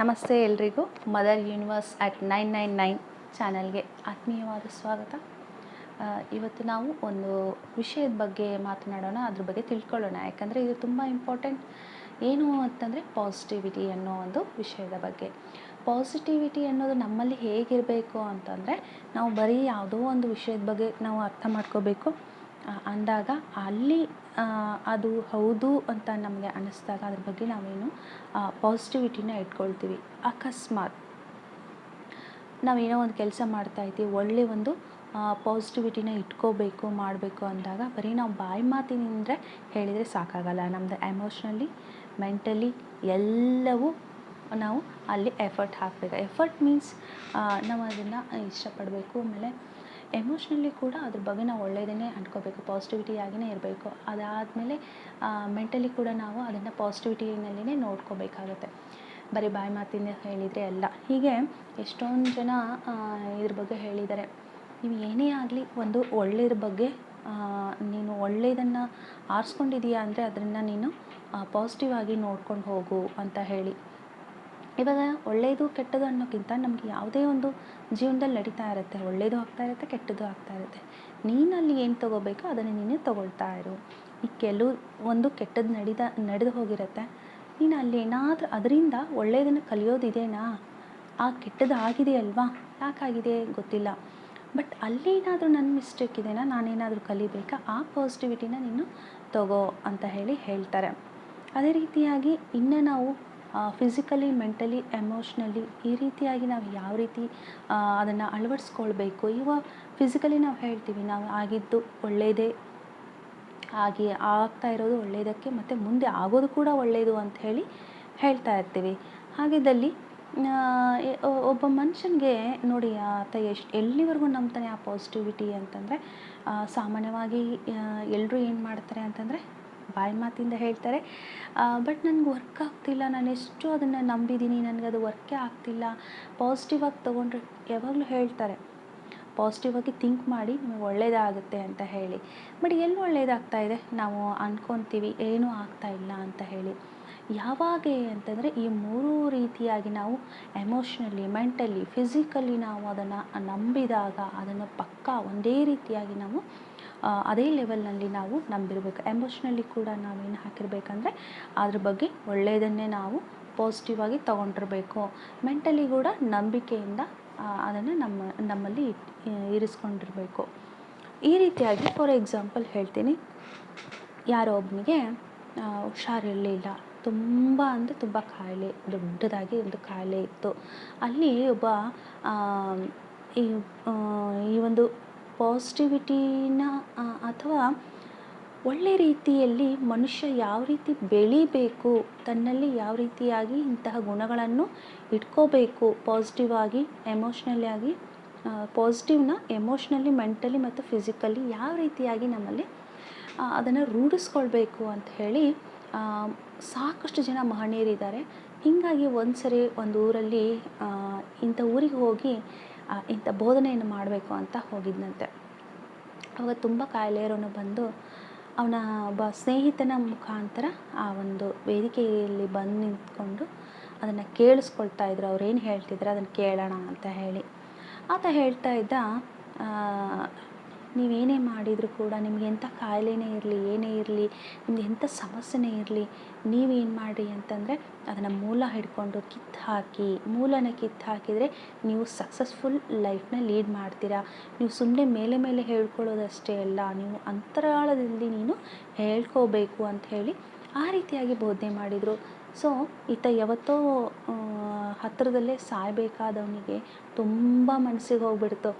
ನಮಸ್ತೆ ಎಲ್ರಿಗೂ. Mother universe at 999 ಚಾನಲ್ಗೆ ಆತ್ಮೀಯವಾದ ಸ್ವಾಗತ. ಇವತ್ತು ನಾವು ಒಂದು ವಿಷಯದ ಬಗ್ಗೆ ಮಾತನಾಡೋಣ, ಅದ್ರ ಬಗ್ಗೆ ತಿಳ್ಕೊಳ್ಳೋಣ. ಯಾಕಂದರೆ ಇದು ತುಂಬ ಇಂಪಾರ್ಟೆಂಟ್. ಏನು ಅಂತಂದರೆ ಪಾಸಿಟಿವಿಟಿ ಅನ್ನೋ ಒಂದು ವಿಷಯದ ಬಗ್ಗೆ. ಪಾಸಿಟಿವಿಟಿ ಅನ್ನೋದು ನಮ್ಮಲ್ಲಿ ಹೇಗಿರಬೇಕು ಅಂತಂದರೆ, ನಾವು ಬರೀ ಯಾವುದೋ ಒಂದು ವಿಷಯದ ಬಗ್ಗೆ ನಾವು ಅರ್ಥ ಮಾಡ್ಕೋಬೇಕು ಅಂದಾಗ ಅಲ್ಲಿ ಅದು ಹೌದು ಅಂತ ನಮಗೆ ಅನ್ನಿಸ್ದಾಗ ಅದ್ರ ಬಗ್ಗೆ ನಾವೇನು ಪಾಸಿಟಿವಿಟಿನ ಇಟ್ಕೊಳ್ತೀವಿ. ಅಕಸ್ಮಾತ್ ನಾವೇನೋ ಒಂದು ಕೆಲಸ ಮಾಡ್ತಾಯಿದ್ದೀವಿ, ಒಳ್ಳೆ ಒಂದು ಪಾಸಿಟಿವಿಟಿನ ಇಟ್ಕೋಬೇಕು ಮಾಡಬೇಕು ಅಂದಾಗ ಬರೀ ನಾವು ಬಾಯಿ ಮಾತಿನಿಂದ ಹೇಳಿದರೆ ಸಾಕಾಗಲ್ಲ. ನಮ್ಮದು ಎಮೋಷ್ನಲಿ, ಮೆಂಟಲಿ ಎಲ್ಲವೂ ನಾವು ಅಲ್ಲಿ ಎಫರ್ಟ್ ಹಾಕಬೇಕು. ಎಫರ್ಟ್ ಮೀನ್ಸ್ ನಾವು ಅದನ್ನು ಇಷ್ಟಪಡಬೇಕು. ಆಮೇಲೆ ಎಮೋಷ್ನಲಿ ಕೂಡ ಅದ್ರ ಬಗ್ಗೆ ನಾವು ಒಳ್ಳೆಯದನ್ನೇ ಅಂದ್ಕೋಬೇಕು, ಪಾಸಿಟಿವಿಟಿಯಾಗಿಯೇ ಇರಬೇಕು. ಅದಾದಮೇಲೆ ಮೆಂಟಲಿ ಕೂಡ ನಾವು ಅದನ್ನು ಪಾಸಿಟಿವಿಟಿನಲ್ಲಿನೇ ನೋಡ್ಕೋಬೇಕಾಗತ್ತೆ. ಬರೀ ಬಾಯಿ ಮಾತಿಂದ ಹೇಳಿದರೆ ಅಲ್ಲ. ಹೀಗೆ ಎಷ್ಟೊಂದು ಜನ ಇದ್ರ ಬಗ್ಗೆ ಹೇಳಿದ್ದಾರೆ. ನೀವು ಏನೇ ಆಗಲಿ ಒಂದು ಒಳ್ಳೆಯದ್ರ ಬಗ್ಗೆ ನೀನು ಒಳ್ಳೆಯದನ್ನು ಆರಿಸ್ಕೊಂಡಿದೀಯಾ ಅಂದರೆ ಅದನ್ನು ನೀನು ಪಾಸಿಟಿವ್ ಆಗಿ ನೋಡ್ಕೊಂಡು ಹೋಗು ಅಂತ ಹೇಳಿ. ಇವಾಗ ಒಳ್ಳೆಯದು ಕೆಟ್ಟದ್ದು ಅನ್ನೋಕ್ಕಿಂತ ನಮಗೆ ಯಾವುದೇ ಒಂದು ಜೀವನದಲ್ಲಿ ನಡೀತಾ ಇರುತ್ತೆ, ಒಳ್ಳೆಯದು ಆಗ್ತಾ ಇರುತ್ತೆ, ಕೆಟ್ಟದ್ದು ಆಗ್ತಾ ಇರುತ್ತೆ. ನೀನಲ್ಲಿ ಏನು ತೊಗೋಬೇಕೋ ಅದನ್ನು ನೀನು ತೊಗೊಳ್ತಾ ಇರು. ಈ ಒಂದು ಕೆಟ್ಟದ್ದು ನಡೆದು ಹೋಗಿರುತ್ತೆ, ನೀನು ಅಲ್ಲಿ ಏನಾದರೂ ಅದರಿಂದ ಒಳ್ಳೆಯದನ್ನು ಕಲಿಯೋದಿದೆನಾ? ಆ ಕೆಟ್ಟದ್ದು ಆಗಿದೆಯಲ್ವಾ? ಯಾಕಾಗಿದೆ ಗೊತ್ತಿಲ್ಲ, ಬಟ್ ಅಲ್ಲಿ ಏನಾದರೂ ನನ್ನ ಮಿಸ್ಟೇಕ್ ಇದೆನಾ? ನಾನೇನಾದರೂ ಕಲಿಬೇಕಾ? ಆ ಪಾಸಿಟಿವಿಟಿನ ನೀನು ತಗೋ ಅಂತ ಹೇಳ್ತಾರೆ. ಅದೇ ರೀತಿಯಾಗಿ ಇನ್ನು ನಾವು ಫಿಸಿಕಲಿ, ಮೆಂಟಲಿ, ಎಮೋಷ್ನಲಿ ಈ ರೀತಿಯಾಗಿ ನಾವು ಯಾವ ರೀತಿ ಅದನ್ನು ಅಳವಡಿಸ್ಕೊಳ್ಬೇಕು. ಇವಾಗ ಫಿಸಿಕಲಿ ನಾವು ಹೇಳ್ತೀವಿ, ನಾವು ಆಗಿದ್ದು ಒಳ್ಳೆಯದೇ ಆಗ್ತಾ ಇರೋದು ಒಳ್ಳೆಯದಕ್ಕೆ, ಮತ್ತು ಮುಂದೆ ಆಗೋದು ಕೂಡ ಒಳ್ಳೆಯದು ಅಂತ ಹೇಳ್ತಾ ಇರ್ತೀವಿ. ಹಾಗಿದ್ದಲ್ಲಿ ಒಬ್ಬ ಮನುಷ್ಯನಿಗೆ ನೋಡಿ, ಆತ ಎಲ್ಲಿವರೆಗೂ ನಂಬ್ತಾನೆ ಆ ಪಾಸಿಟಿವಿಟಿ ಅಂತಂದರೆ, ಸಾಮಾನ್ಯವಾಗಿ ಎಲ್ಲರೂ ಏನು ಮಾಡ್ತಾರೆ ಅಂತಂದರೆ ಬಾಯಿ ಮಾತಿಂದ ಹೇಳ್ತಾರೆ, ಬಟ್ ನನಗೆ ವರ್ಕ್ ಆಗ್ತಿಲ್ಲ, ನಾನು ಎಷ್ಟು ಅದನ್ನು ನಂಬಿದ್ದೀನಿ, ನನಗದು ವರ್ಕೇ ಆಗ್ತಿಲ್ಲ. ಪಾಸಿಟಿವ್ ಆಗಿ ತೊಗೊಂಡ್ರೆ ಯಾವಾಗಲೂ ಹೇಳ್ತಾರೆ, ಪಾಸಿಟಿವ್ ಆಗಿ ಥಿಂಕ್ ಮಾಡಿ ನಿಮಗೆ ಒಳ್ಳೆಯದಾಗುತ್ತೆ ಅಂತ ಹೇಳಿ. ಬಟ್ ಎಲ್ಲಿ ಒಳ್ಳೆಯದಾಗ್ತಾ ಇದೆ? ನಾವು ಅಂದ್ಕೊತೀವಿ ಏನೂ ಆಗ್ತಾ ಇಲ್ಲ ಅಂತ ಹೇಳಿ. ಯಾವಾಗ ಅಂತಂದರೆ ಈ ಮೂರು ರೀತಿಯಾಗಿ ನಾವು ಎಮೋಷ್ನಲಿ, ಮೆಂಟಲಿ, ಫಿಸಿಕಲಿ ನಾವು ಅದನ್ನು ನಂಬಿದಾಗ ಅದನ್ನು ಪಕ್ಕಾ ಒಂದೇ ರೀತಿಯಾಗಿ ನಾವು ಅದೇ ಲೆವೆಲ್ನಲ್ಲಿ ನಾವು ನಂಬಿರಬೇಕು. ಎಮೋಷ್ನಲಿ ಕೂಡ ನಾವೇನು ಹಾಕಿರಬೇಕಂದ್ರೆ ಅದ್ರ ಬಗ್ಗೆ ಒಳ್ಳೆಯದನ್ನೇ ನಾವು ಪಾಸಿಟಿವ್ ಆಗಿ ತೊಗೊಂಡಿರಬೇಕು. ಮೆಂಟಲಿ ಕೂಡ ನಂಬಿಕೆಯಿಂದ ಅದನ್ನು ನಮ್ಮಲ್ಲಿ ಇರಿಸ್ಕೊಂಡಿರಬೇಕು. ಈ ರೀತಿಯಾಗಿ ಫಾರ್ ಎಕ್ಸಾಂಪಲ್ ಹೇಳ್ತೀನಿ, ಯಾರೋ ಒಬ್ಬನಿಗೆ ಹುಷಾರಿರಲಿಲ್ಲ, ತುಂಬ ಅಂದರೆ ತುಂಬ ಕಾಯಿಲೆ, ದೊಡ್ಡದಾಗಿ ಒಂದು ಕಾಯಿಲೆ ಇತ್ತು. ಅಲ್ಲಿ ಒಬ್ಬ ಈ ಒಂದು ಪಾಸಿಟಿವಿಟಿನ ಅಥವಾ ಒಳ್ಳೆ ರೀತಿಯಲ್ಲಿ ಮನುಷ್ಯ ಯಾವ ರೀತಿ ಬೆಳಿಬೇಕು, ತನ್ನಲ್ಲಿ ಯಾವ ರೀತಿಯಾಗಿ ಇಂತಹ ಗುಣಗಳನ್ನು ಇಟ್ಕೋಬೇಕು, ಪಾಸಿಟಿವ್ ಆಗಿ, ಎಮೋಷ್ನಲಿ ಆಗಿ, ಪಾಸಿಟಿವ್ನ ಎಮೋಷ್ನಲಿ, ಮೆಂಟಲಿ ಮತ್ತು ಫಿಸಿಕಲಿ ಯಾವ ರೀತಿಯಾಗಿ ನಮ್ಮಲ್ಲಿ ಅದನ್ನು ರೂಢಿಸ್ಕೊಳ್ಬೇಕು ಅಂತ ಹೇಳಿ ಸಾಕಷ್ಟು ಜನ ಮಹನೀಯರಿದ್ದಾರೆ. ಹೀಗಾಗಿ ಒಂದು ಸರಿ ಒಂದು ಊರಲ್ಲಿ ಇಂಥ ಊರಿಗೆ ಹೋಗಿ ಇಂಥ ಬೋಧನೆಯನ್ನು ಮಾಡಬೇಕು ಅಂತ ಹೋಗಿದ್ದಂತೆ. ಅವಾಗ ತುಂಬ ಕಾಯಿಲೆ ಇರೋನು ಬಂದು ಅವನ ಒಬ್ಬ ಸ್ನೇಹಿತನ ಮುಖಾಂತರ ಆ ಒಂದು ವೇದಿಕೆಯಲ್ಲಿ ಬಂದು ನಿಂತ್ಕೊಂಡು ಅದನ್ನು ಕೇಳಿಸ್ಕೊಳ್ತಾ ಇದ್ರು. ಅವ್ರೇನು ಹೇಳ್ತಿದ್ರು ಅದನ್ನು ಕೇಳೋಣ ಅಂತ ಹೇಳಿ. ಆತ ಹೇಳ್ತಾ ಇದ್ದ, ನೀವೇನೇ ಮಾಡಿದರೂ ಕೂಡ ನಿಮ್ಗೆ ಎಂಥ ಕಾಯಿಲೆನೇ ಇರಲಿ, ಏನೇ ಇರಲಿ, ನಿಮ್ಗೆ ಎಂಥ ಸಮಸ್ಯೆನೇ ಇರಲಿ, ನೀವೇನು ಮಾಡಿರಿ ಅಂತಂದರೆ ಅದನ್ನು ಮೂಲ ಹಿಡ್ಕೊಂಡು ಮೂಲನ ಕಿತ್ತಾಕಿದರೆ ನೀವು ಸಕ್ಸಸ್ಫುಲ್ ಲೈಫ್ನ ಲೀಡ್ ಮಾಡ್ತೀರಾ. ನೀವು ಸುಮ್ಮನೆ ಮೇಲೆ ಹೇಳ್ಕೊಳ್ಳೋದಷ್ಟೇ ಅಲ್ಲ, ನೀವು ಅಂತರಾಳದಲ್ಲಿ ನೀನು ಹೇಳ್ಕೋಬೇಕು ಅಂತ ಹೇಳಿ ಆ ರೀತಿಯಾಗಿ ಬೋಧನೆ ಮಾಡಿದರು. ಸೊ ಈತ ಯಾವತ್ತೋ ಹತ್ತಿರದಲ್ಲೇ ಸಾಯಬೇಕಾದವನಿಗೆ ತುಂಬ ಮನಸ್ಸಿಗೆ ಹೋಗ್ಬಿಡ್ತು.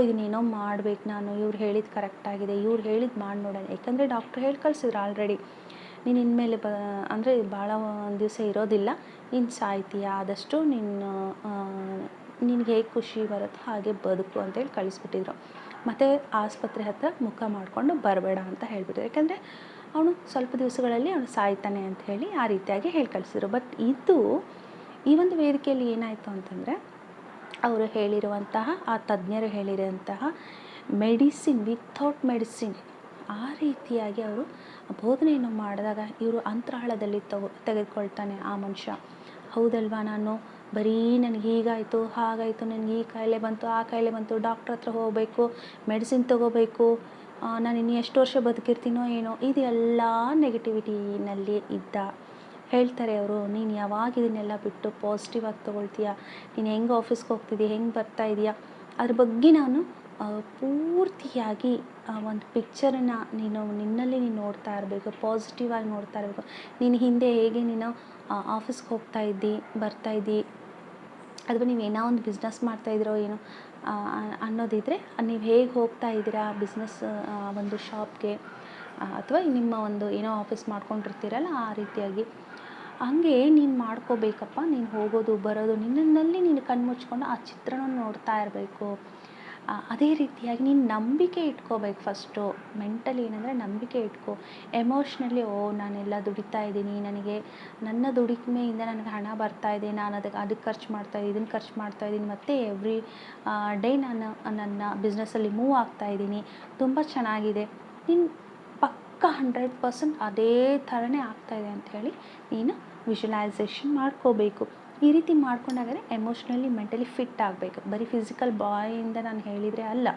ಇದನ್ನೇನೋ ಮಾಡ್ಬೇಕು ನಾನು, ಇವ್ರು ಹೇಳಿದ್ದು ಕರೆಕ್ಟಾಗಿದೆ, ಇವ್ರು ಹೇಳಿದ್ದು ಮಾಡಿ ನೋಡೋಣ. ಯಾಕಂದರೆ ಡಾಕ್ಟ್ರ್ ಹೇಳಿ ಕಳಿಸಿದ್ರು ಆಲ್ರೆಡಿ, ನೀನು ಇನ್ಮೇಲೆ ಅಂದರೆ ಭಾಳ ದಿವಸ ಇರೋದಿಲ್ಲ, ನೀನು ಸಾಯ್ತೀಯ, ಆದಷ್ಟು ನಿನಗೆ ಹೇಗೆ ಖುಷಿ ಬರುತ್ತೋ ಹಾಗೆ ಬದುಕು ಅಂತೇಳಿ ಕಳಿಸ್ಬಿಟ್ಟಿದ್ರು. ಮತ್ತು ಆಸ್ಪತ್ರೆ ಹತ್ರ ಮುಖ ಮಾಡಿಕೊಂಡು ಬರಬೇಡ ಅಂತ ಹೇಳಿಬಿಟ್ರು. ಯಾಕಂದರೆ ಅವನು ಸ್ವಲ್ಪ ದಿವಸಗಳಲ್ಲಿ ಅವನು ಸಾಯ್ತಾನೆ ಅಂತ ಹೇಳಿ ಆ ರೀತಿಯಾಗಿ ಹೇಳಿ ಕಳಿಸಿದ್ರು. ಬಟ್ ಈ ಒಂದು ವೇದಿಕೆಯಲ್ಲಿ ಏನಾಯಿತು ಅಂತಂದರೆ, ಅವರು ಹೇಳಿರುವಂತಹ ಆ ತಜ್ಞರು ಹೇಳಿರುವಂತಹ ಮೆಡಿಸಿನ್ ವಿಥೌಟ್ ಮೆಡಿಸಿನ್ ಆ ರೀತಿಯಾಗಿ ಅವರು ಬೋಧನೆಯನ್ನು ಮಾಡಿದಾಗ ಇವರು ಅಂತರಾಳದಲ್ಲಿ ತೆಗೆದುಕೊಳ್ತಾನೆ ಆ ಮನುಷ್ಯ. ಹೌದಲ್ವಾ, ನಾನು ಬರೀ ನನಗೆ ಹೀಗಾಯಿತು ಹಾಗಾಯಿತು, ನನಗೆ ಈ ಕಾಯಿಲೆ ಬಂತು ಆ ಕಾಯಿಲೆ ಬಂತು, ಡಾಕ್ಟ್ರ್ ಹತ್ರ ಹೋಗಬೇಕು, ಮೆಡಿಸಿನ್ ತೊಗೋಬೇಕು, ನಾನು ಇನ್ನು ಎಷ್ಟು ವರ್ಷ ಬದುಕಿರ್ತೀನೋ ಏನೋ, ಇದೆಲ್ಲ ನೆಗೆಟಿವಿಟಿನಲ್ಲಿ ಇದ್ದ ಹೇಳ್ತಾರೆ ಅವರು. ನೀನು ಯಾವಾಗ ಇದನ್ನೆಲ್ಲ ಬಿಟ್ಟು ಪಾಸಿಟಿವ್ ಆಗಿ ತೊಗೊಳ್ತೀಯ, ನೀನು ಹೆಂಗೆ ಆಫೀಸ್ಗೆ ಹೋಗ್ತಿದ್ದೀಯ, ಹೆಂಗೆ ಬರ್ತಾ ಇದೆಯಾ, ಅದ್ರ ಬಗ್ಗೆ ನಾನು ಪೂರ್ತಿಯಾಗಿ ಒಂದು ಪಿಕ್ಚರನ್ನು ನಿನ್ನಲ್ಲಿ ನೀನು ನೋಡ್ತಾ ಇರಬೇಕು, ಪಾಸಿಟಿವ್ ಆಗಿ ನೋಡ್ತಾ ಇರಬೇಕು. ನೀನು ಹಿಂದೆ ಹೇಗೆ ನೀನು ಆಫೀಸ್ಗೆ ಹೋಗ್ತಾ ಇದ್ದಿ ಬರ್ತಾ ಇದ್ದಿ, ಅಥವಾ ನೀವು ಏನೋ ಒಂದು ಬಿಸ್ನೆಸ್ ಮಾಡ್ತಾಯಿದ್ರೋ ಏನೋ ಅನ್ನೋದಿದ್ದರೆ, ನೀವು ಹೇಗೆ ಹೋಗ್ತಾ ಇದ್ದೀರಾ ಬಿಸ್ನೆಸ್ ಒಂದು ಶಾಪ್ಗೆ, ಅಥವಾ ನಿಮ್ಮ ಒಂದು ಏನೋ ಆಫೀಸ್ ಮಾಡ್ಕೊಂಡಿರ್ತೀರಲ್ಲ ಆ ರೀತಿಯಾಗಿ ಹಂಗೆ ನೀನು ಮಾಡ್ಕೋಬೇಕಪ್ಪ. ನೀನು ಹೋಗೋದು ಬರೋದು ನಿನ್ನಲ್ಲಿ ನೀನು ಕಣ್ಮುಚ್ಕೊಂಡು ಆ ಚಿತ್ರನ ನೋಡ್ತಾ ಇರಬೇಕು. ಅದೇ ರೀತಿಯಾಗಿ ನೀನು ನಂಬಿಕೆ ಇಟ್ಕೋಬೇಕು. ಫಸ್ಟು ಮೆಂಟಲಿ ಏನಂದರೆ ನಂಬಿಕೆ ಇಟ್ಕೋ. ಎಮೋಷ್ನಲಿ ನಾನೆಲ್ಲ ದುಡಿತಾ ಇದ್ದೀನಿ, ನನಗೆ ನನ್ನ ದುಡಿಮೆಯಿಂದ ನನಗೆ ಹಣ ಬರ್ತಾ ಇದೆ, ನಾನು ಅದಕ್ಕೆ ಖರ್ಚು ಮಾಡ್ತಾಯಿದ್ದೀನಿ, ಇದನ್ನು ಖರ್ಚು ಮಾಡ್ತಾಯಿದ್ದೀನಿ, ಮತ್ತು ಎವ್ರಿ ಡೇ ನಾನು ನನ್ನ ಬಿಸ್ನೆಸ್ಸಲ್ಲಿ ಮೂವ್ ಆಗ್ತಾಯಿದ್ದೀನಿ, ತುಂಬ ಚೆನ್ನಾಗಿದೆ. ನೀನು ಪಕ್ಕ 100% ಅದೇ ಥರನೇ ಆಗ್ತಾಯಿದೆ ಅಂಥೇಳಿ ನೀನು ವಿಜುವಲೈಸೇಷನ್ ಮಾಡ್ಕೋಬೇಕು. ಈ ರೀತಿ ಮಾಡ್ಕೊಂಡಾಗಲೇ ಎಮೋಷ್ನಲಿ ಮೆಂಟಲಿ ಫಿಟ್ ಆಗಬೇಕು. ಬರೀ ಫಿಸಿಕಲ್ ಬಾಯಿಂದ ನಾನು ಹೇಳಿದರೆ ಅಲ್ಲ.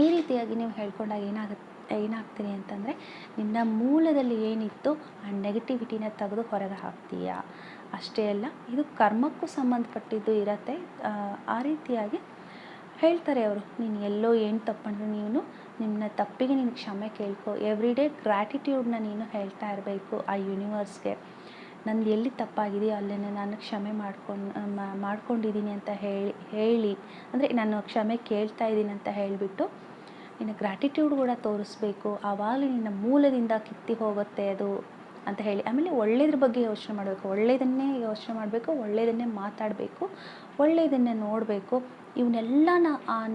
ಈ ರೀತಿಯಾಗಿ ನೀವು ಹೇಳ್ಕೊಂಡಾಗ ಏನಾಗ್ತೀನಿ ಅಂತಂದರೆ, ನಿನ್ನ ಮೂಲದಲ್ಲಿ ಏನಿತ್ತು ಆ ನೆಗೆಟಿವಿಟಿನ ತೆಗೆದು ಹೊರಗೆ ಹಾಕ್ತೀಯಾ. ಅಷ್ಟೇ ಅಲ್ಲ, ಇದು ಕರ್ಮಕ್ಕೂ ಸಂಬಂಧಪಟ್ಟಿದ್ದು ಇರತ್ತೆ. ಆ ರೀತಿಯಾಗಿ ಹೇಳ್ತಾರೆ ಅವರು. ನೀನು ಎಲ್ಲೋ ಏನು ತಪ್ಪಂದ್ರೆ ನೀನು ನಿನ್ನ ತಪ್ಪಿಗೆ ನೀನು ಕ್ಷಮೆ ಕೇಳ್ಕೊ. ಎವ್ರಿ ಡೇ ಗ್ರ್ಯಾಟಿಟ್ಯೂಡ್ನ ನೀನು ಹೇಳ್ತಾ ಇರಬೇಕು ಆ ಯೂನಿವರ್ಸ್ಗೆ. ನಂದು ಎಲ್ಲಿ ತಪ್ಪಾಗಿದೆಯೋ ಅಲ್ಲೇ ನಾನು ಕ್ಷಮೆ ಮಾಡ್ಕೊಂಡಿದ್ದೀನಿ ಅಂತ ಹೇಳಿ ಅಂದರೆ ನಾನು ಕ್ಷಮೆ ಕೇಳ್ತಾ ಇದ್ದೀನಿ ಅಂತ ಹೇಳಿಬಿಟ್ಟು ನಿನ್ನ ಗ್ರ್ಯಾಟಿಟ್ಯೂಡ್ ಕೂಡ ತೋರಿಸ್ಬೇಕು. ಆವಾಗ ನಿನ್ನ ಮೂಲದಿಂದ ಕಿತ್ತಿ ಹೋಗುತ್ತೆ ಅದು ಅಂತ ಹೇಳಿ. ಆಮೇಲೆ ಒಳ್ಳೆಯದ್ರ ಬಗ್ಗೆ ಯೋಚನೆ ಮಾಡಬೇಕು, ಒಳ್ಳೆಯದನ್ನೇ ಯೋಚನೆ ಮಾಡಬೇಕು, ಒಳ್ಳೆಯದನ್ನೇ ಮಾತಾಡಬೇಕು, ಒಳ್ಳೆಯದನ್ನೇ ನೋಡಬೇಕು. ಇವನ್ನೆಲ್ಲ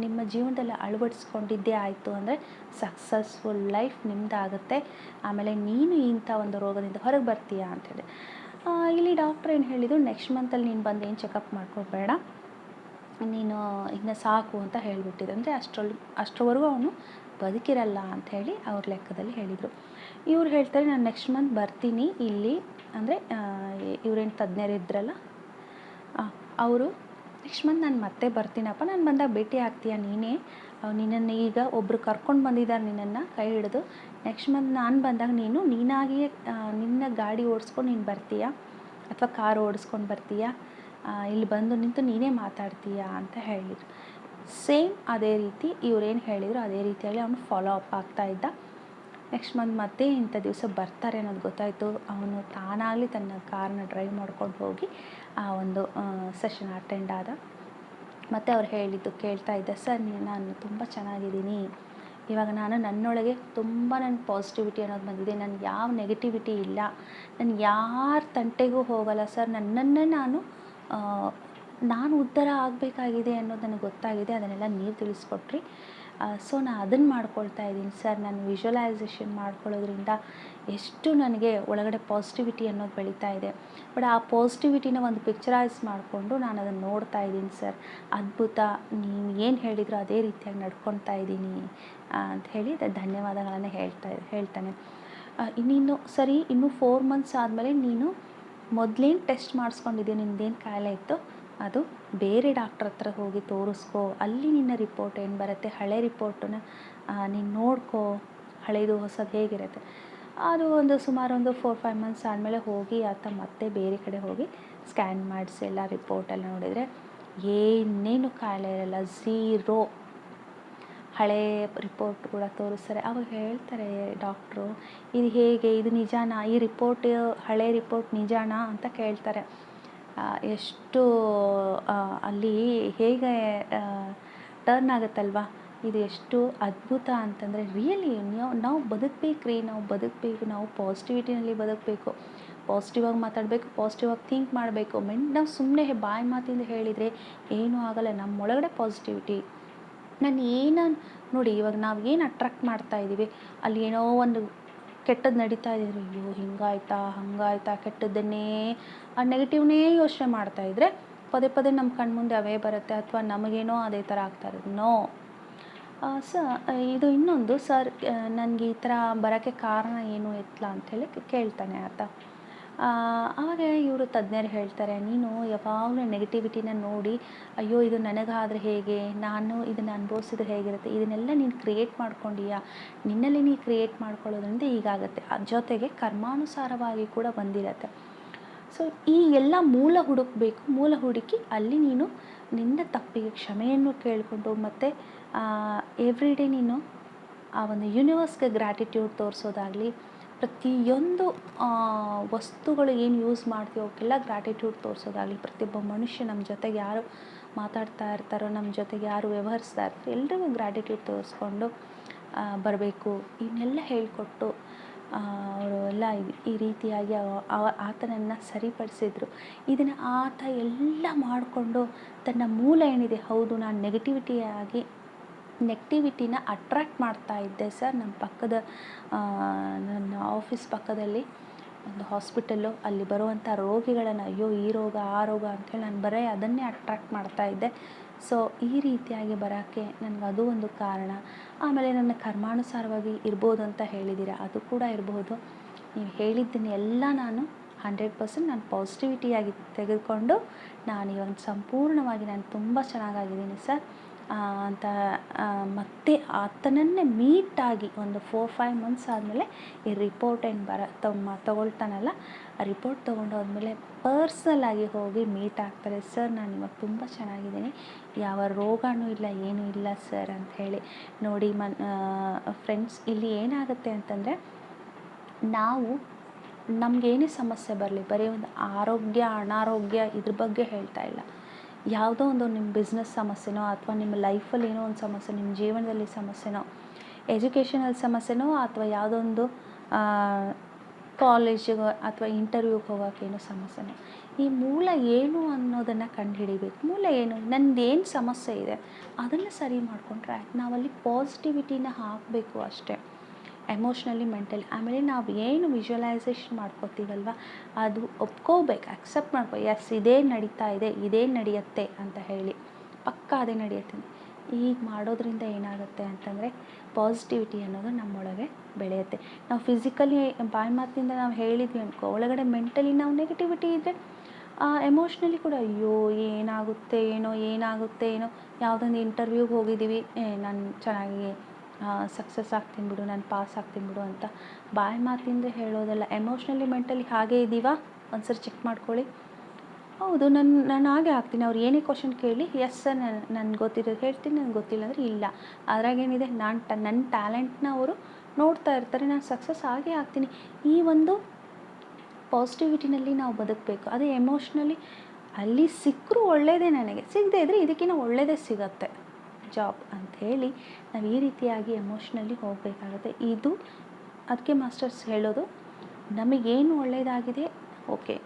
ನಿಮ್ಮ ಜೀವನದಲ್ಲಿ ಅಳವಡಿಸ್ಕೊಂಡಿದ್ದೇ ಆಯಿತು ಅಂದರೆ ಸಕ್ಸಸ್ಫುಲ್ ಲೈಫ್ ನಿಮ್ಮದಾಗುತ್ತೆ. ಆಮೇಲೆ ನೀನು ಇಂಥ ಒಂದು ರೋಗದಿಂದ ಹೊರಗೆ ಬರ್ತೀಯಾ ಅಂಥೇಳಿ. ಇಲ್ಲಿ ಡಾಕ್ಟ್ರ್ ಏನು ಹೇಳಿದರು, ನೆಕ್ಸ್ಟ್ ಮಂತಲ್ಲಿ ನೀನು ಬಂದು ಏನು ಚೆಕಪ್ ಮಾಡ್ಕೋಬೇಡ, ನೀನು ಇನ್ನು ಸಾಕು ಅಂತ ಹೇಳಿಬಿಟ್ಟಿದ್ರು. ಅಂದರೆ ಅಷ್ಟರವರೆಗೂ ಅವನು ಬದುಕಿರಲ್ಲ ಅಂಥೇಳಿ ಅವ್ರ ಲೆಕ್ಕದಲ್ಲಿ ಹೇಳಿದರು. ಇವ್ರು ಹೇಳ್ತಾರೆ, ನಾನು ನೆಕ್ಸ್ಟ್ ಮಂತ್ ಬರ್ತೀನಿ ಇಲ್ಲಿ. ಅಂದರೆ ಇವರೇನು ತಜ್ಞರಿದ್ರಲ್ಲ ಅವರು, ನೆಕ್ಸ್ಟ್ ಮಂತ್ ನಾನು ಮತ್ತೆ ಬರ್ತೀನಪ್ಪ, ನಾನು ಬಂದಾಗ ಭೇಟಿ ಆಗ್ತೀಯ ನೀನೇ, ನಿನ್ನನ್ನು ಈಗ ಒಬ್ಬರು ಕರ್ಕೊಂಡು ಬಂದಿದ್ದಾರೆ ನಿನ್ನನ್ನು ಕೈ ಹಿಡಿದು. ನೆಕ್ಸ್ಟ್ ಮಂತ್ ನಾನು ಬಂದಾಗ ನೀನಾಗಿಯೇ ನಿನ್ನ ಗಾಡಿ ಓಡಿಸ್ಕೊಂಡು ನೀನು ಬರ್ತೀಯಾ, ಅಥವಾ ಕಾರ್ ಓಡಿಸ್ಕೊಂಡು ಬರ್ತೀಯಾ, ಇಲ್ಲಿ ಬಂದು ನಿಂತು ನೀನೇ ಮಾತಾಡ್ತೀಯಾ ಅಂತ ಹೇಳಿದರು. ಸೇಮ್ ಅದೇ ರೀತಿ ಇವರೇನು ಹೇಳಿದರು ಅದೇ ರೀತಿಯಾಗಿ ಅವನು ಫಾಲೋ ಅಪ್ ಆಗ್ತಾ ಇದ್ದ. ನೆಕ್ಸ್ಟ್ ಮಂತ್ ಮತ್ತೆ ಇಂಥ ದಿವಸ ಬರ್ತಾರೆ ಅನ್ನೋದು ಗೊತ್ತಾಯಿತು. ಅವನು ತಾನಾಗಲಿ ತನ್ನ ಕಾರ್ನ ಡ್ರೈವ್ ಮಾಡ್ಕೊಂಡು ಹೋಗಿ ಆ ಒಂದು ಸೆಷನ್ ಅಟೆಂಡ್ ಆದ. ಮತ್ತು ಅವ್ರು ಹೇಳಿದ್ದು ಕೇಳ್ತಾ ಇದ್ದೆ, ಸರ್ ನಾನು ತುಂಬ ಚೆನ್ನಾಗಿದ್ದೀನಿ, ಇವಾಗ ನಾನು ನನ್ನೊಳಗೆ ತುಂಬ ನನಗೆ ಪಾಸಿಟಿವಿಟಿ ಅನ್ನೋದು ಬಂದಿದೆ, ನನಗೆ ಯಾವ ನೆಗೆಟಿವಿಟಿ ಇಲ್ಲ, ನಾನು ಯಾರ ತಂಟೆಗೂ ಹೋಗಲ್ಲ ಸರ್, ನನ್ನನ್ನೇ ನಾನು ಉದ್ಧಾರ ಆಗಬೇಕಾಗಿದೆ ಅನ್ನೋದು ನನಗೆ ಗೊತ್ತಾಗಿದೆ, ಅದನ್ನೆಲ್ಲ ನೀವು ತಿಳಿಸ್ಕೊಟ್ರಿ. ಸೊ ನಾನು ಅದನ್ನು ಮಾಡ್ಕೊಳ್ತಾ ಇದ್ದೀನಿ ಸರ್. ನಾನು ವಿಜುವಲೈಸೇಷನ್ ಮಾಡ್ಕೊಳ್ಳೋದ್ರಿಂದ ಎಷ್ಟು ನನಗೆ ಒಳಗಡೆ ಪಾಸಿಟಿವಿಟಿ ಅನ್ನೋದು ಬೆಳೀತಾ ಇದೆ. ಬಟ್ ಆ ಪಾಸಿಟಿವಿಟಿನ ಒಂದು ಪಿಕ್ಚರೈಸ್ ಮಾಡಿಕೊಂಡು ನಾನು ಅದನ್ನು ನೋಡ್ತಾ ಇದ್ದೀನಿ ಸರ್. ಅದ್ಭುತ, ನೀನು ಏನು ಹೇಳಿದ್ರು ಅದೇ ರೀತಿಯಾಗಿ ನಡ್ಕೊತಾ ಇದ್ದೀನಿ ಅಂತ ಹೇಳಿ ಧನ್ಯವಾದಗಳನ್ನು ಹೇಳ್ತಾನೆ. ಇನ್ನಿನ್ನು ಸರಿ, ಇನ್ನೂ 4 ಮಂತ್ಸ್ ಆದಮೇಲೆ ನೀನು ಮೊದಲೇನು ಟೆಸ್ಟ್ ಮಾಡಿಸ್ಕೊಂಡಿದ್ದೀಯ, ನಿನ್ನದೇನು ಕಾಯಿಲೆ ಇತ್ತು ಅದು ಬೇರೆ ಡಾಕ್ಟ್ರ್ ಹತ್ರ ಹೋಗಿ ತೋರಿಸ್ಕೊ. ಅಲ್ಲಿ ನಿನ್ನ ರಿಪೋರ್ಟ್ ಏನು ಬರುತ್ತೆ, ಹಳೆ ರಿಪೋರ್ಟನ್ನ ನೀನು ನೋಡ್ಕೊ, ಹಳೇದು ಹೊಸದು ಹೇಗಿರುತ್ತೆ. ಅದು ಸುಮಾರು 4-5 ಮಂತ್ಸ್ ಆದಮೇಲೆ ಹೋಗಿ ಆತ ಮತ್ತೆ ಬೇರೆ ಕಡೆ ಹೋಗಿ ಸ್ಕ್ಯಾನ್ ಮಾಡಿಸಿ ಎಲ್ಲ ರಿಪೋರ್ಟೆಲ್ಲ ನೋಡಿದರೆ ಏನೇನು ಕಾಯಿಲೆ ಇರಲ್ಲ, ಝೀರೋ. ಹಳೆ ರಿಪೋರ್ಟ್ ಕೂಡ ತೋರಿಸ್ತಾರೆ. ಅವಾಗ ಹೇಳ್ತಾರೆ ಡಾಕ್ಟ್ರು, ಇದು ಹೇಗೆ, ಇದು ನಿಜಾನಾ, ಈ ರಿಪೋರ್ಟ್ ಹಳೆ ರಿಪೋರ್ಟ್ ನಿಜಾನಾ ಅಂತ ಕೇಳ್ತಾರೆ. ಎಷ್ಟು ಅಲ್ಲಿ ಹೇಗೆ ಟರ್ನ್ ಆಗುತ್ತಲ್ವ, ಇದು ಎಷ್ಟು ಅದ್ಭುತ ಅಂತಂದರೆ ರಿಯಲಿ ನಾವು ಬದುಕಬೇಕು, ನಾವು ಪಾಸಿಟಿವಿಟಿನಲ್ಲಿ ಬದುಕಬೇಕು, ಪಾಸಿಟಿವಾಗಿ ಮಾತಾಡಬೇಕು, ಪಾಸಿಟಿವಾಗಿ ಥಿಂಕ್ ಮಾಡಬೇಕು. ನಾವು ಸುಮ್ಮನೆ ಬಾಯಿ ಮಾತಿಂದ ಹೇಳಿದರೆ ಏನೂ ಆಗಲ್ಲ. ನಮ್ಮೊಳಗಡೆ ಪಾಸಿಟಿವಿಟಿ, ನೋಡಿ ಇವಾಗ ನಾವು ಏನು ಅಟ್ರಾಕ್ಟ್ ಮಾಡ್ತಾ ಇದ್ದೀವಿ, ಅಲ್ಲಿ ಏನೋ ಒಂದು ಕೆಟ್ಟದ್ದು ನಡೀತಾ ಇದೆ, ಅಯ್ಯೋ ಹಿಂಗಾಯ್ತಾ ಹಂಗಾಯ್ತಾ, ಕೆಟ್ಟದ್ದನ್ನೇ ಆ ನೆಗೆಟಿವ್ನೇ ಯೋಚನೆ ಮಾಡ್ತಾಯಿದ್ರೆ ಪದೇ ನಮ್ಮ ಕಣ್ಮುಂದೆ ಅವೇ ಬರುತ್ತೆ, ಅಥವಾ ನಮಗೇನೋ ಅದೇ ಥರ ಆಗ್ತಾ ಇರೋದು. ನೋ ಇದು ಇನ್ನೊಂದು, ಸರ್ ನನಗೆ ಈ ಥರ ಬರೋಕ್ಕೆ ಕಾರಣ ಏನು ಎತ್ತಲ ಅಂಥೇಳಿ ಕೇಳ್ತಾನೆ ಆತ. ಆವಾಗ ಇವರು ತಜ್ಞರು ಹೇಳ್ತಾರೆ, ನೀನು ಯಾವಾಗಲೂ ನೆಗೆಟಿವಿಟಿನ ನೋಡಿ ಅಯ್ಯೋ ಇದು ನನಗಾದರೆ ಹೇಗೆ, ನಾನು ಇದನ್ನು ಅನುಭವಿಸಿದ್ರೆ ಹೇಗಿರುತ್ತೆ, ಇದನ್ನೆಲ್ಲ ನೀನು ಕ್ರಿಯೇಟ್ ಮಾಡ್ಕೊಂಡೀಯಾ, ನಿನ್ನಲ್ಲಿ ನೀನು ಕ್ರಿಯೇಟ್ ಮಾಡ್ಕೊಳ್ಳೋದ್ರಿಂದ ಹೀಗಾಗುತ್ತೆ. ಜೊತೆಗೆ ಕರ್ಮಾನುಸಾರವಾಗಿ ಕೂಡ ಬಂದಿರತ್ತೆ. ಸೊ ಈ ಎಲ್ಲ ಮೂಲ ಹುಡುಕಬೇಕು. ಮೂಲ ಹುಡುಕಿ ಅಲ್ಲಿ ನೀನು ನಿನ್ನ ತಪ್ಪಿಗೆ ಕ್ಷಮೆಯನ್ನು ಕೇಳಿಕೊಂಡು ಮತ್ತು ಎವ್ರಿ ಡೇ ನೀನು ಆ ಒಂದು ಯೂನಿವರ್ಸ್ಗೆ ಗ್ರ್ಯಾಟಿಟ್ಯೂಡ್ ತೋರಿಸೋದಾಗಲಿ, ಪ್ರತಿಯೊಂದು ವಸ್ತುಗಳು ಏನು ಯೂಸ್ ಮಾಡ್ತೀವೋ ಅವಕ್ಕೆಲ್ಲ ಗ್ರ್ಯಾಟಿಟ್ಯೂಡ್ ತೋರಿಸೋದಾಗಲಿ, ಪ್ರತಿಯೊಬ್ಬ ಮನುಷ್ಯ ನಮ್ಮ ಜೊತೆಗೆ ಯಾರು ಮಾತಾಡ್ತಾ ಇರ್ತಾರೋ, ನಮ್ಮ ಜೊತೆಗೆ ಯಾರು ವ್ಯವಹರಿಸ್ತಾ ಇರ್ತಾರೋ ಎಲ್ರಿಗೂ ಗ್ರ್ಯಾಟಿಟ್ಯೂಡ್ ತೋರಿಸ್ಕೊಂಡು ಬರಬೇಕು. ಇವನ್ನೆಲ್ಲ ಹೇಳಿಕೊಟ್ಟು ಅವರು ಎಲ್ಲ ಈ ರೀತಿಯಾಗಿ ಆತನನ್ನು ಸರಿಪಡಿಸಿದ್ರು. ಇದನ್ನು ಆತ ಎಲ್ಲ ಮಾಡಿಕೊಂಡು ತನ್ನ ಮೂಲ ಏನಿದೆ, ಹೌದು ನಾನು ನೆಗೆಟಿವಿಟಿನ ಅಟ್ರ್ಯಾಕ್ಟ್ ಮಾಡ್ತಾ ಇದ್ದೆ ಸರ್. ನಮ್ಮ ಪಕ್ಕದ ನನ್ನ ಆಫೀಸ್ ಪಕ್ಕದಲ್ಲಿ ಒಂದು ಹಾಸ್ಪಿಟಲ್ಲು, ಅಲ್ಲಿ ಬರುವಂಥ ರೋಗಿಗಳನ್ನು ಅಯ್ಯೋ ಈ ರೋಗ ಆ ರೋಗ ಅಂಥೇಳಿ ನಾನು ಬರೀ ಅದನ್ನೇ ಅಟ್ರ್ಯಾಕ್ಟ್ ಮಾಡ್ತಾ ಇದ್ದೆ. ಸೊ ಈ ರೀತಿಯಾಗಿ ಬರೋಕ್ಕೆ ನನಗೆ ಅದು ಒಂದು ಕಾರಣ. ಆಮೇಲೆ ನನ್ನ ಕರ್ಮಾನುಸಾರವಾಗಿ ಇರ್ಬೋದು ಅಂತ ಹೇಳಿದ್ದೀರಾ, ಅದು ಕೂಡ ಇರಬಹುದು. ನೀವು ಹೇಳಿದ್ದನ್ನೆಲ್ಲ ನಾನು 100% ನಾನು ಪಾಸಿಟಿವಿಟಿಯಾಗಿ ತೆಗೆದುಕೊಂಡು ನಾನು ಇವಾಗ ಸಂಪೂರ್ಣವಾಗಿ ನಾನು ತುಂಬ ಚೆನ್ನಾಗಾಗಿದ್ದೀನಿ ಸರ್ ಅಂತ ಮತ್ತೆ ಆತನನ್ನೇ ಮೀಟಾಗಿ ಒಂದು 4-5 ಮಂತ್ಸ್ ಆದಮೇಲೆ ಈ ರಿಪೋರ್ಟ್ ಏನು ತೊಗೊಳ್ತಾನಲ್ಲ, ಆ ರಿಪೋರ್ಟ್ ತೊಗೊಂಡೋದ್ಮೇಲೆ ಪರ್ಸ್ನಲಾಗಿ ಹೋಗಿ ಮೀಟ್ ಆಗ್ತಾರೆ. ಸರ್ ನಾನು ಇವಾಗ ತುಂಬ ಚೆನ್ನಾಗಿದ್ದೀನಿ, ಯಾವ ರೋಗನೂ ಇಲ್ಲ, ಏನೂ ಇಲ್ಲ ಸರ್ ಅಂತ ಹೇಳಿ. ನೋಡಿ ಫ್ರೆಂಡ್ಸ್, ಇಲ್ಲಿ ಏನಾಗುತ್ತೆ ಅಂತಂದರೆ, ನಾವು ನಮಗೇನೇ ಸಮಸ್ಯೆ ಬರಲಿ, ಬರೀ ಒಂದು ಆರೋಗ್ಯ ಅನಾರೋಗ್ಯ ಇದ್ರ ಬಗ್ಗೆ ಹೇಳ್ತಾ ಇಲ್ಲ. ಯಾವುದೋ ಒಂದು ನಿಮ್ಮ ಬಿಸ್ನೆಸ್ ಸಮಸ್ಯೆನೋ, ಅಥವಾ ನಿಮ್ಮ ಲೈಫಲ್ಲಿ ಏನೋ ಒಂದು ಸಮಸ್ಯೆ, ನಿಮ್ಮ ಜೀವನದಲ್ಲಿ ಸಮಸ್ಯೆನೋ, ಎಜುಕೇಷನಲ್ಲಿ ಸಮಸ್ಯೆನೋ, ಅಥವಾ ಯಾವುದೋ ಒಂದು ಕಾಲೇಜಿಗೆ ಅಥವಾ ಇಂಟರ್ವ್ಯೂಗೆ ಹೋಗೋಕ್ಕೇನೋ ಸಮಸ್ಯೆನೋ, ಈ ಮೂಲ ಏನು ಅನ್ನೋದನ್ನು ಕಂಡುಹಿಡಿಬೇಕು. ಮೂಲ ಏನು, ನನ್ನದೇನು ಸಮಸ್ಯೆ ಇದೆ ಅದನ್ನು ಸರಿ ಮಾಡಿಕೊಂಡ್ರೆ ಆಯ್ತು. ನಾವಲ್ಲಿ ಪಾಸಿಟಿವಿಟಿನ ಹಾಕಬೇಕು ಅಷ್ಟೇ, ಎಮೋಷ್ನಲಿ ಮೆಂಟಲಿ. ಆಮೇಲೆ ನಾವು ಏನು ವಿಜುವಲೈಸೇಷನ್ ಮಾಡ್ಕೋತೀವಲ್ವ ಅದು ಒಪ್ಕೋಬೇಕು, ಅಕ್ಸೆಪ್ಟ್ ಮಾಡ್ಕೋ. ಎಸ್ ಇದೇ ನಡೀತಾ ಇದೆ, ಇದೇ ನಡೆಯುತ್ತೆ ಅಂತ ಹೇಳಿ, ಪಕ್ಕ ಅದೇ ನಡೆಯುತ್ತೆ. ಈಗ ಮಾಡೋದ್ರಿಂದ ಏನಾಗುತ್ತೆ ಅಂತಂದರೆ ಪಾಸಿಟಿವಿಟಿ ಅನ್ನೋದು ನಮ್ಮೊಳಗೆ ಬೆಳೆಯುತ್ತೆ. ನಾವು ಫಿಸಿಕಲಿ ಬಾಯಿ ಮಾತಿನಿಂದ ನಾವು ಹೇಳಿದ್ವಿ ಅನ್ಕೋ, ಒಳಗಡೆ ಮೆಂಟಲಿ ನಾವು ನೆಗೆಟಿವಿಟಿ ಇದ್ದರೆ ಎಮೋಷ್ನಲಿ ಕೂಡ ಅಯ್ಯೋ ಏನಾಗುತ್ತೆ ಏನೋ ಯಾವುದೊಂದು ಇಂಟರ್ವ್ಯೂಗೆ ಹೋಗಿದ್ದೀವಿ, ನಾನು ಚೆನ್ನಾಗಿ ಸಕ್ಸಸ್ ಆಗ್ತೀನಿ ಬಿಡು, ನಾನು ಪಾಸ್ ಆಗ್ತೀನಿ ಬಿಡು ಅಂತ ಬಾಯಿ ಮಾತಿಂದ ಹೇಳೋದಲ್ಲ. ಎಮೋಷ್ನಲಿ ಮೆಂಟಲಿ ಹಾಗೇ ಇದ್ದೀವಾ ಒಂದ್ಸರಿ ಚೆಕ್ ಮಾಡ್ಕೊಳ್ಳಿ. ಹೌದು, ನಾನು ಹಾಗೆ ಆಗ್ತೀನಿ, ಅವ್ರು ಏನೇ ಕ್ವಶನ್ ಕೇಳಿ ಎಸ್ ಸರ್ ನನಗೆ ಗೊತ್ತಿರೋದು ಹೇಳ್ತೀನಿ, ನನಗೆ ಗೊತ್ತಿಲ್ಲ ಅಂದರೆ ಇಲ್ಲ. ಅದ್ರಾಗೇನಿದೆ, ನನ್ನ ಟ್ಯಾಲೆಂಟ್ನ ಅವರು ನೋಡ್ತಾ ಇರ್ತಾರೆ, ನಾನು ಸಕ್ಸಸ್ ಆಗೇ ಆಗ್ತೀನಿ. ಈ ಒಂದು ಪಾಸಿಟಿವಿಟಿನಲ್ಲಿ ನಾವು ಬದುಕಬೇಕು. ಅದೇ ಎಮೋಷ್ನಲಿ ಅಲ್ಲಿ ಸಿಕ್ಕರೂ ಒಳ್ಳೆಯದೇ, ನನಗೆ ಸಿಗದೇ ಇದ್ದರೆ ಇದಕ್ಕಿಂತ ಒಳ್ಳೆಯದೇ ಸಿಗತ್ತೆ ಜಾಬ್ ಅಂಥೇಳಿ ನಾವು ಈ ರೀತಿಯಾಗಿ ಎಮೋಷ್ನಲಿ ಹೋಗಬೇಕಾಗುತ್ತೆ. ಇದು ಅದಕ್ಕೆ ಮಾಸ್ಟರ್ಸ್ ಹೇಳೋದು, ನಮಗೇನು ಒಳ್ಳೆಯದಾಗಿದೆ ಓಕೆ,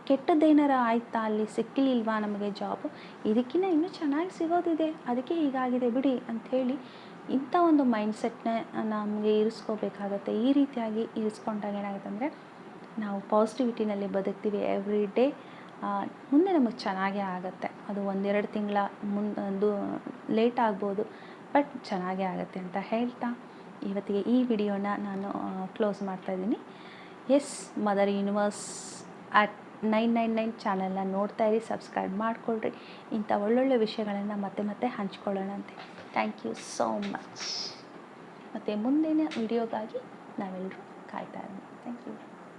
ಕೆಟ್ಟದ್ದೇನಾರ ಆಯಿತಾ, ಅಲ್ಲಿ ಸಿಕ್ಕಲಿಲ್ವಾ ನಮಗೆ ಜಾಬು, ಇದಕ್ಕಿಂತ ಇನ್ನೂ ಚೆನ್ನಾಗಿ ಸಿಗೋದಿದೆ, ಅದಕ್ಕೆ ಹೀಗಾಗಿದೆ ಬಿಡಿ ಅಂಥೇಳಿ ಇಂಥ ಒಂದು ಮೈಂಡ್ಸೆಟ್ನ ನಮಗೆ ಇರಿಸ್ಕೋಬೇಕಾಗತ್ತೆ. ಈ ರೀತಿಯಾಗಿ ಇರಿಸ್ಕೊಂಡಾಗ ಏನಾಗುತ್ತೆ ಅಂದರೆ ನಾವು ಪಾಸಿಟಿವಿಟಿನಲ್ಲಿ ಬದುಕ್ತೀವಿ ಎವ್ರಿ ಡೇ. ಮುಂದೆ ನಮಗೆ ಚೆನ್ನಾಗೇ ಆಗುತ್ತೆ. ಅದು 1-2 ತಿಂಗಳ ಮುಂದೆ ಲೇಟ್ ಆಗ್ಬೋದು, ಬಟ್ ಚೆನ್ನಾಗೇ ಆಗುತ್ತೆ ಅಂತ ಹೇಳ್ತಾ ಇವತ್ತಿಗೆ ಈ ವಿಡಿಯೋನ ನಾನು ಕ್ಲೋಸ್ ಮಾಡ್ತಾಯಿದ್ದೀನಿ. ಎಸ್, ಮದರ್ ಯೂನಿವರ್ಸ್ ಅಟ್ 999 ಚಾನಲ್ನ ನೋಡ್ತಾ ಇರಿ, ಸಬ್ಸ್ಕ್ರೈಬ್ ಮಾಡಿಕೊಳ್ರಿ. ಇಂಥ ಒಳ್ಳೊಳ್ಳೆ ವಿಷಯಗಳನ್ನು ಮತ್ತೆ ಹಂಚ್ಕೊಳ್ಳೋಣಂತೆ. Thank you so much. ಮತ್ತು ಮುಂದಿನ ವಿಡಿಯೋಗಾಗಿ ನಾವೆಲ್ಲರೂ ಕಾಯ್ತಾ ಇರೋಣ. Thank you.